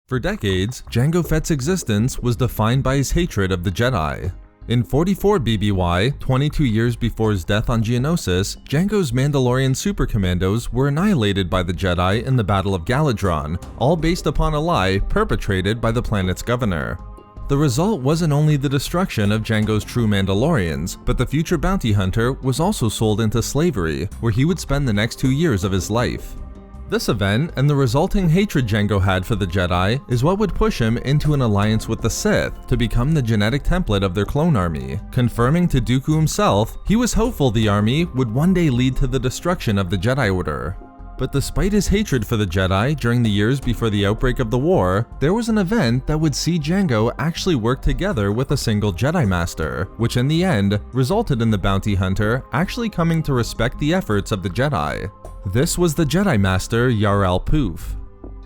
For decades, Jango Fett's existence was defined by his hatred of the Jedi. In 44 BBY, 22 years before his death on Geonosis, Jango's Mandalorian supercommandos were annihilated by the Jedi in the Battle of Galadron, all based upon a lie perpetrated by the planet's governor. The result wasn't only the destruction of Jango's true Mandalorians, but the future bounty hunter was also sold into slavery, where he would spend the next 2 years of his life. This event, and the resulting hatred Jango had for the Jedi, is what would push him into an alliance with the Sith to become the genetic template of their clone army. Confirming to Dooku himself, he was hopeful the army would one day lead to the destruction of the Jedi Order. But despite his hatred for the Jedi during the years before the outbreak of the war, there was an event that would see Jango actually work together with a single Jedi Master, which in the end resulted in the bounty hunter actually coming to respect the efforts of the Jedi. This was the Jedi Master Yarael Poof.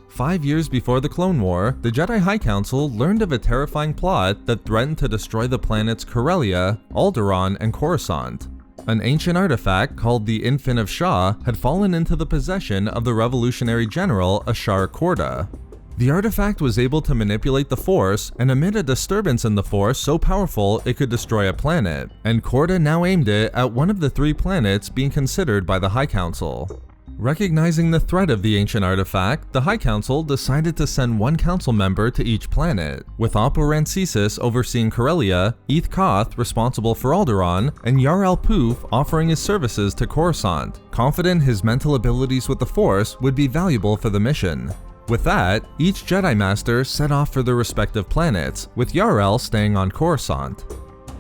5 years before the Clone War, the Jedi High Council learned of a terrifying plot that threatened to destroy the planets Corellia, Alderaan, and Coruscant. An ancient artifact called the Infant of Shah had fallen into the possession of the revolutionary general Ashar Korda. The artifact was able to manipulate the Force and emit a disturbance in the Force so powerful it could destroy a planet, and Korda now aimed it at one of the 3 planets being considered by the High Council. Recognizing the threat of the ancient artifact, the High Council decided to send 1 council member to each planet, with Oppo Rancisis overseeing Corellia, Eth Koth responsible for Alderaan, and Yarael Poof offering his services to Coruscant, confident his mental abilities with the Force would be valuable for the mission. With that, each Jedi Master set off for their respective planets, with Yarael staying on Coruscant.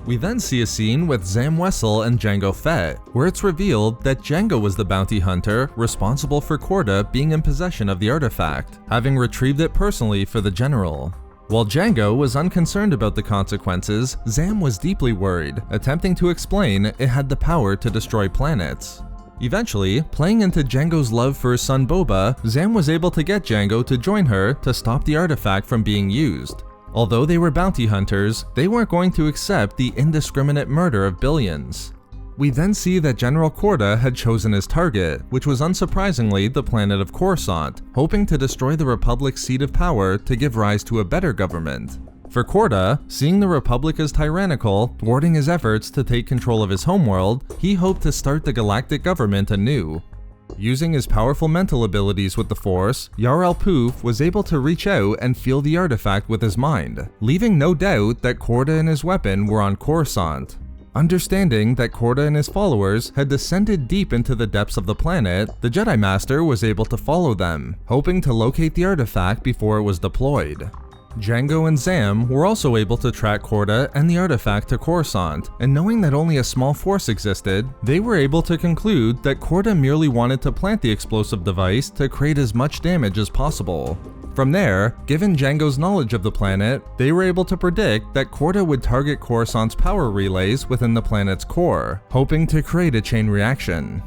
We then see a scene with Zam Wesell and Jango Fett, where it's revealed that Jango was the bounty hunter responsible for Korda being in possession of the artifact, having retrieved it personally for the general. While Jango was unconcerned about the consequences, Zam was deeply worried, attempting to explain it had the power to destroy planets. Eventually, playing into Jango's love for his son Boba, Zam was able to get Jango to join her to stop the artifact from being used. Although they were bounty hunters, they weren't going to accept the indiscriminate murder of billions. We then see that General Korda had chosen his target, which was unsurprisingly the planet of Coruscant, hoping to destroy the Republic's seat of power to give rise to a better government. For Korda, seeing the Republic as tyrannical, thwarting his efforts to take control of his homeworld, he hoped to start the galactic government anew. Using his powerful mental abilities with the Force, Yarael Poof was able to reach out and feel the artifact with his mind, leaving no doubt that Korda and his weapon were on Coruscant. Understanding that Korda and his followers had descended deep into the depths of the planet, the Jedi Master was able to follow them, hoping to locate the artifact before it was deployed. Jango and Zam were also able to track Korda and the artifact to Coruscant, and knowing that only a small force existed, they were able to conclude that Korda merely wanted to plant the explosive device to create as much damage as possible. From there, given Jango's knowledge of the planet, they were able to predict that Korda would target Coruscant's power relays within the planet's core, hoping to create a chain reaction.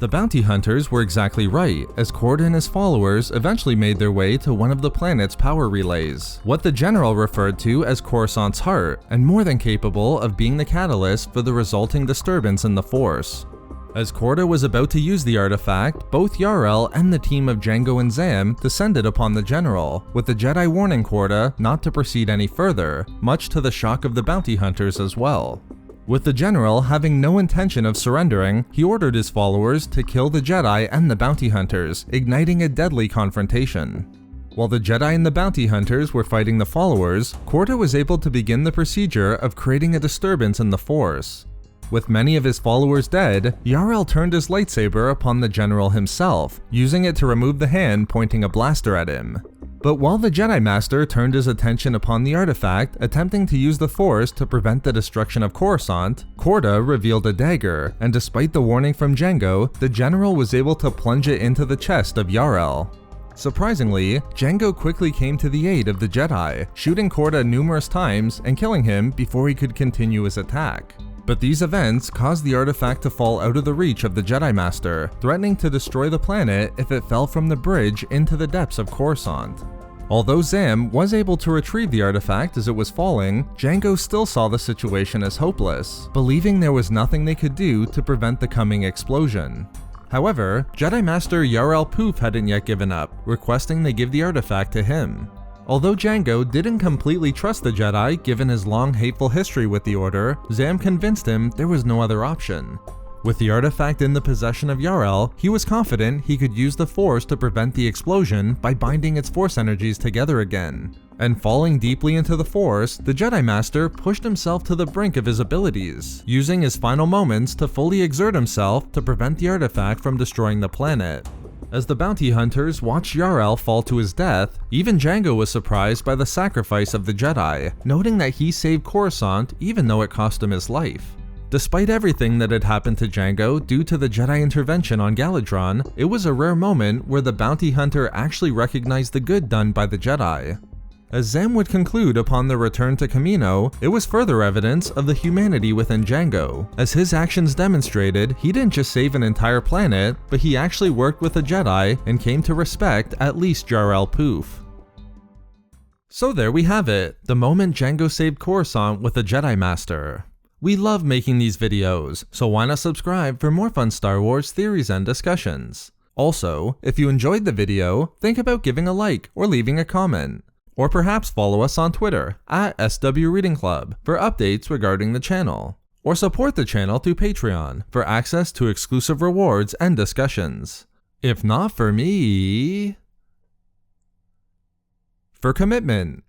The bounty hunters were exactly right, as Korda and his followers eventually made their way to one of the planet's power relays, what the general referred to as Coruscant's heart, and more than capable of being the catalyst for the resulting disturbance in the Force. As Korda was about to use the artifact, both Yarael and the team of Jango and Zam descended upon the general, with the Jedi warning Korda not to proceed any further, much to the shock of the bounty hunters as well. With the general having no intention of surrendering, he ordered his followers to kill the Jedi and the bounty hunters, igniting a deadly confrontation. While the Jedi and the bounty hunters were fighting the followers, Korda was able to begin the procedure of creating a disturbance in the Force. With many of his followers dead, Yarael turned his lightsaber upon the general himself, using it to remove the hand pointing a blaster at him. But while the Jedi Master turned his attention upon the artifact, attempting to use the Force to prevent the destruction of Coruscant, Korda revealed a dagger, and despite the warning from Jango, the general was able to plunge it into the chest of Yarael. Surprisingly, Jango quickly came to the aid of the Jedi, shooting Korda numerous times and killing him before he could continue his attack. But these events caused the artifact to fall out of the reach of the Jedi Master, threatening to destroy the planet if it fell from the bridge into the depths of Coruscant. Although Zam was able to retrieve the artifact as it was falling, Jango still saw the situation as hopeless, believing there was nothing they could do to prevent the coming explosion. However, Jedi Master Yarael Poof hadn't yet given up, requesting they give the artifact to him. Although Jango didn't completely trust the Jedi given his long hateful history with the Order, Zam convinced him there was no other option. With the artifact in the possession of Yarael, he was confident he could use the Force to prevent the explosion by binding its Force energies together again. And falling deeply into the Force, the Jedi Master pushed himself to the brink of his abilities, using his final moments to fully exert himself to prevent the artifact from destroying the planet. As the bounty hunters watched Yarael fall to his death, even Jango was surprised by the sacrifice of the Jedi, noting that he saved Coruscant even though it cost him his life. Despite everything that had happened to Jango due to the Jedi intervention on Galadron, it was a rare moment where the bounty hunter actually recognized the good done by the Jedi. As Zam would conclude upon their return to Kamino, it was further evidence of the humanity within Jango, as his actions demonstrated he didn't just save an entire planet, but he actually worked with the Jedi and came to respect at least Yarael Poof. So there we have it, the moment Jango saved Coruscant with the Jedi Master. We love making these videos, so why not subscribe for more fun Star Wars theories and discussions. Also, if you enjoyed the video, think about giving a like or leaving a comment. Or perhaps follow us on Twitter @SW Reading Club for updates regarding the channel. Or support the channel through Patreon for access to exclusive rewards and discussions. If not for me... for commitment.